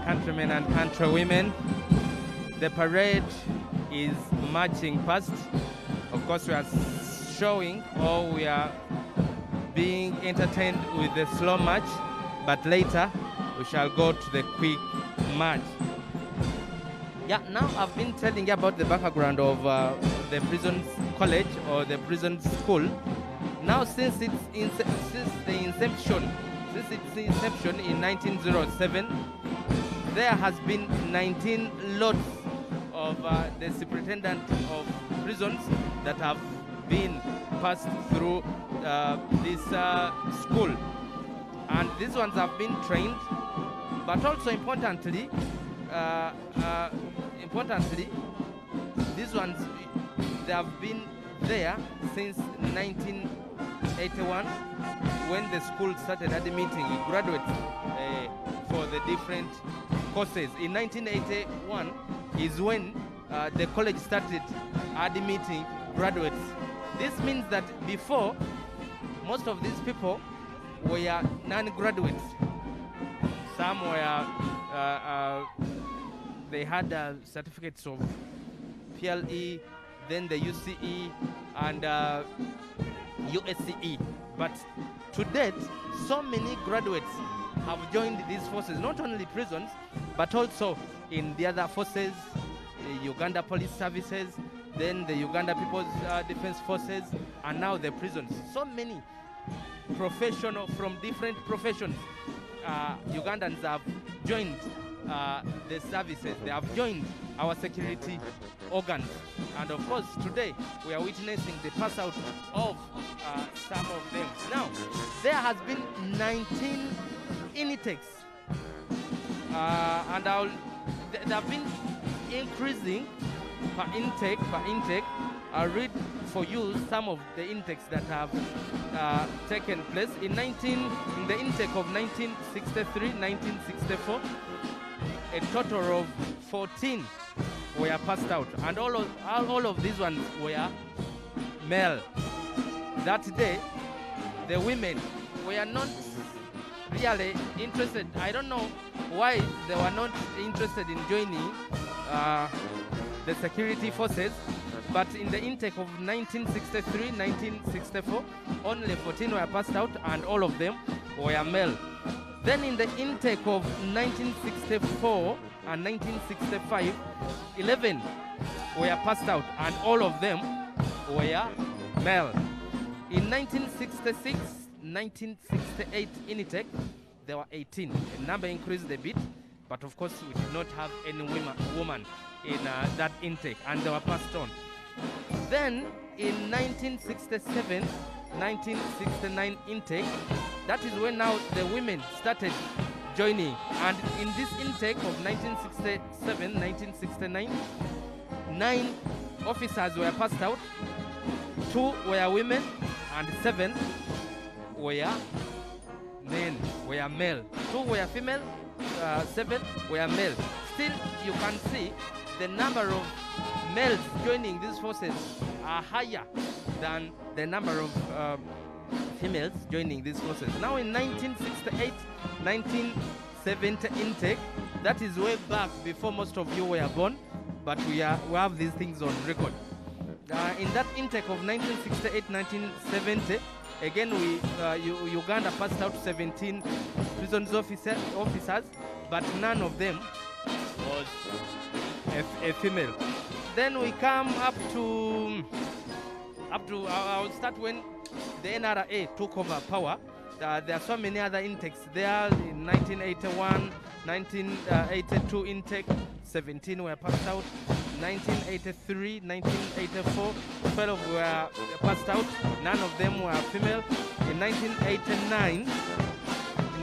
countrymen and countrywomen. The parade is marching past. Of course, we are showing, or we are being entertained with the slow march, but later we shall go to the quick march. Yeah, now I've been telling you about the background of the prison college or the prison school. Now, since its inception in 1907, there has been 19 lots of the superintendent of prisons that have been passed through this school, and these ones have been trained. But also importantly, these ones, they have been there since 1981, when the school started admitting graduates for the different courses. In 1981 is when the college started admitting graduates. This means that before, most of these people were non-graduates. Some were, they had certificates of PLE, then the UCE and USCE. But to date, so many graduates have joined these forces, not only prisons, but also in the other forces, the Uganda Police Services, then the Uganda People's Defense Forces, and now the prisons. So many professional from different professions, Ugandans have joined the services. They have joined our security organs. And of course, today we are witnessing the pass out of some of them. Now, there has been 19 intakes, and they have been increasing per intake. I'll read for you some of the intakes that have taken place in the intake of 1963, 1964. A total of 14 were passed out, and all of these ones were male. That day, the women were not really interested. I don't know why they were not interested in joining the security forces, but in the intake of 1963, 1964, only 14 were passed out, and all of them were male. Then in the intake of 1964 and 1965, 11 were passed out, and all of them were male. In 1966, 1968 intake, there were 18. The number increased a bit, but of course we did not have any woman in that intake, and they were passed on. Then in 1967, 1969 intake, that is when now the women started joining. And in this intake of 1967, 1969, 9 officers were passed out, 2 were women, and 7 were men, were male. 2 were female, 7 were male. Still, you can see the number of males joining these forces are higher than the number of females joining these forces. Now in 1968, 1970 intake, that is way back before most of you were born, but we have these things on record. In that intake of 1968, 1970, again Uganda passed out 17 prisons officers, but none of them was a female. Then we come up to I'll start when the NRA took over power. There are so many other intakes there. In 1981, 1982 intake, 17 were passed out. 1983, 1984, 12 were passed out. None of them were female. In 1989, in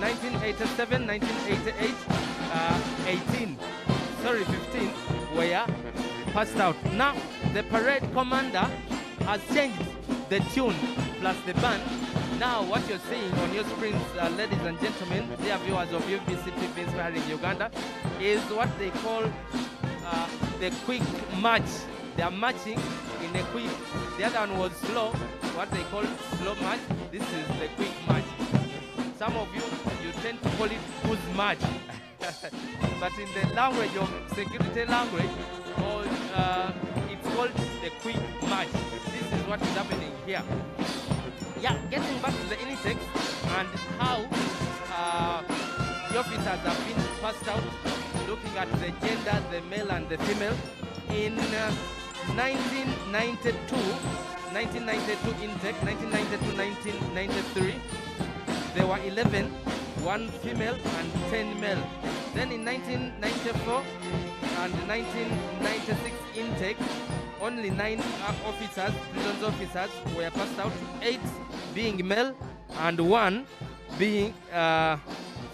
1987, 1988, 15 were passed out. Now, the parade commander has changed the tune plus the band. Now, what you're seeing on your screens, ladies and gentlemen, dear viewers of UBC TV Inspiring Uganda, is what they call the quick march. They are marching in a quick. The other one was slow, what they call slow march. This is the quick march. Some of you tend to call it who's march. but in the language of security language, or it's called the quick match. This is what is happening here. Yeah, getting back to the intakes and how the officers have been passed out, looking at the gender, the male and the female. In 1992 intake, 1992-1993, there were 11, 1 female and 10 male. Then in 1994 and 1996 intake, only 9 officers, prisons officers, were passed out, 8 being male and 1 being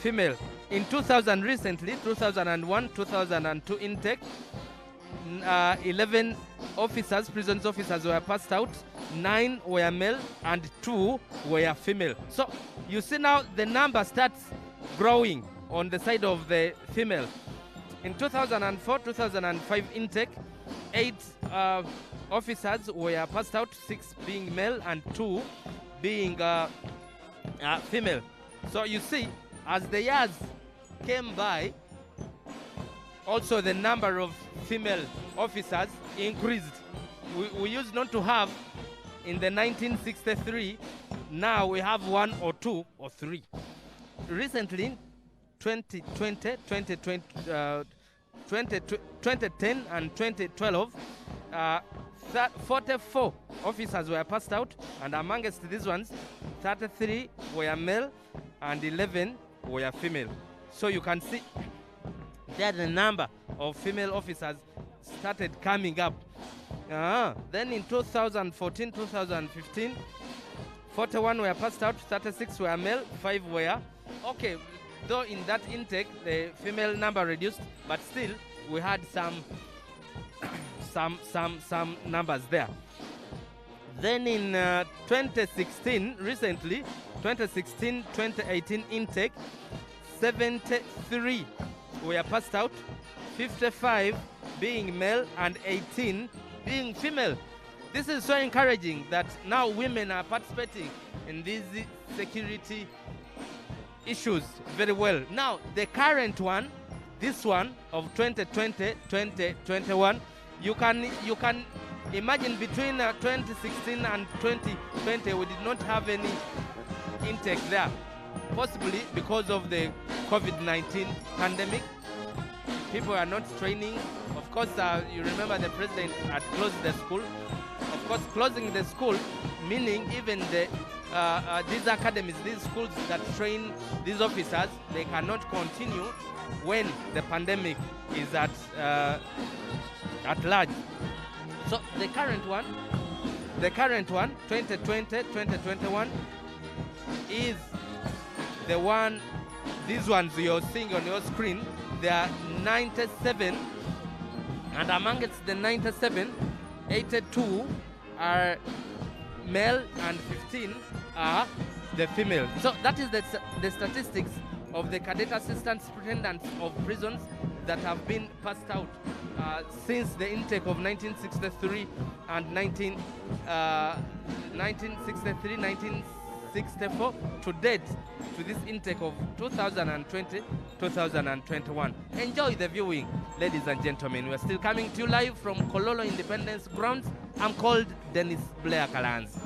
female. In 2000 recently, 2001, 2002 intake, 11 officers, prisons officers were passed out, 9 were male and 2 were female. So you see now the number starts growing on the side of the female. In 2004-2005 intake, 8 officers were passed out, 6 being male and 2 being female. So you see, as the years came by, also the number of female officers increased. We used not to have in the 1963, now we have 1 or 2 or 3. Recently, 2010 and 2012, 44 officers were passed out, and amongst these ones, 33 were male and 11 were female. So you can see that the number of female officers started coming up. Then in 2014-2015, 41 were passed out, 36 were male, 5 were okay. Though in that intake the female number reduced, but still we had some numbers there. Then in 2016, recently, 2016-2018 intake, 73 were passed out, 55 being male and 18 being female. This is so encouraging that now women are participating in these security issues very well. Now the current one, this one of 2020-2021, you can imagine between 2016 and 2020 we did not have any intake there, possibly because of the COVID-19 pandemic. People are not training. Of course, you remember the president had closed the school. Of course, closing the school, meaning even the these academies, these schools that train these officers, they cannot continue when the pandemic is at large. So the current one, 2020-2021, is the one. These ones you're seeing on your screen, there are 97, and amongst the 97, 82 are male and 15 are the female. So that is the statistics of the cadet assistant superintendents of prisons that have been passed out since the intake of 1963 and 1964 to date, to this intake of 2020-2021. Enjoy the viewing, ladies and gentlemen. We're still coming to you live from Kololo Independence Grounds. I'm called Dennis Blair Kalans.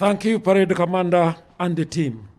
Thank you, Parade Commander and the team.